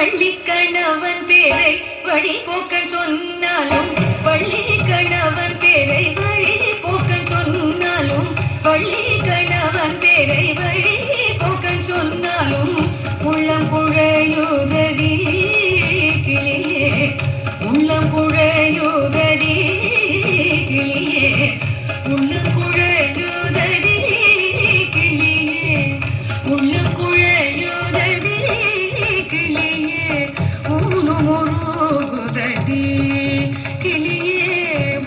வள்ளி கணவன் பேரை வழி போக்கன் சொன்னாலும் வள்ளி கணவன் பேரை வழி போக்கன் சொன்னாலும் வள்ளி கணவன் பேரை வழி போக்கன் சொன்னாலும் உள்ளம் குழையுதடி கிளியே உள்ளம் குழையுதடி கிளியே உள்ளம் குழையுதடி கிளியே உள்ளம் குழையுதடி கிளியே ஊனு முருகுதடி கிளியே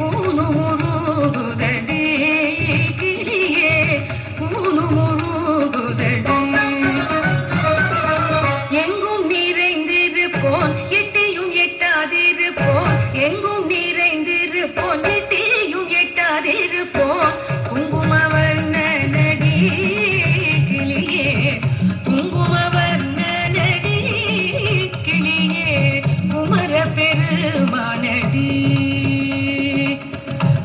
ஊனு முருகுதடி கிளியே ஊனு முருகுதடி எங்கும் நிறைந்திருப்போன் எட்டியும் எட்டாதிருப்போன் எங்கும் நிறைந்திருப்போன் எட்டியும் எட்டாதிருப்போன் குங்குமவர்ணனடி கிளியே குங்குமவர்ணனடி கிளியே குமர பெருமானடி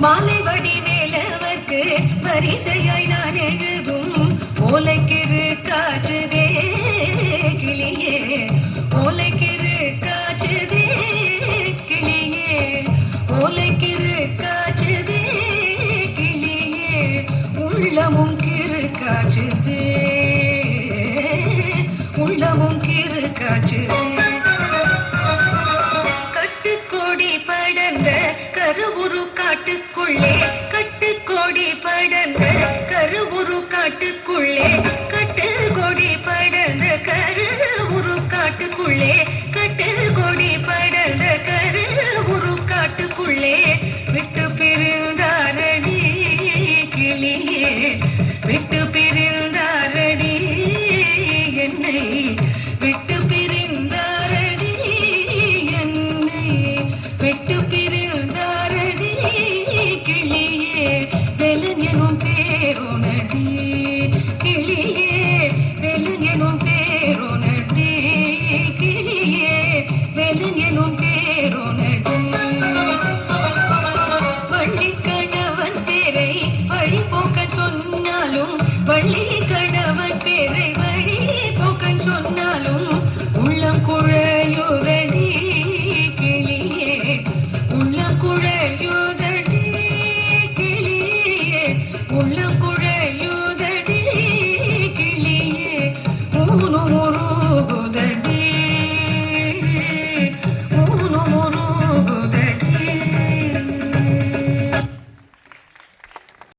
மாலை வடிவேலவர்க்கு வரிசையாய் நான் எழுதும் ஓலைக்கிரு காற்றுதே கிளியே ஓலைக்கிரு காற்றுதே கிளியே ஓலைக்கிரு காற்றுதே கிளியே உள்ளமும் கிரு காற்றுதே உள்ளமும் கிரு காற்றுதே கட்டுக்கோடி படர்ந்த கருவுரு காட்டுக்குள்ளே கட்டுக்கோடி படர்ந்த கருவுரு காட்டுக்குள்ளே கட்டுக்கோடி படர்ந்த கருவுரு காட்டுக்குள்ளே கட்டுக்கோடி படர்ந்த கருவுரு காட்டுக்குள்ளே விட்டு பிரிந்தாரடி கிளியே விட்டு பிரிந்தாரடி என்னை விட்டு பிரிந்தாரடி என்னை விட்டு பிரிந்தாரடி கிளியே வெலன் எனும் பேரோனடி கிளியே வெலன் எனும் பேரோனடி கிளியே வெலன் எனும் பேரோனடி வள்ளி கணவன் பேரை வழி போக்கன் சொன்னாலும் வள்ளி கணவன் பேரை வழி போக்கன் சொன்னாலும் உள்ளம் குழையுதடி கிளியே உள்ளம் குழையுதடி கிளியே உள்ளம் குழையுதடி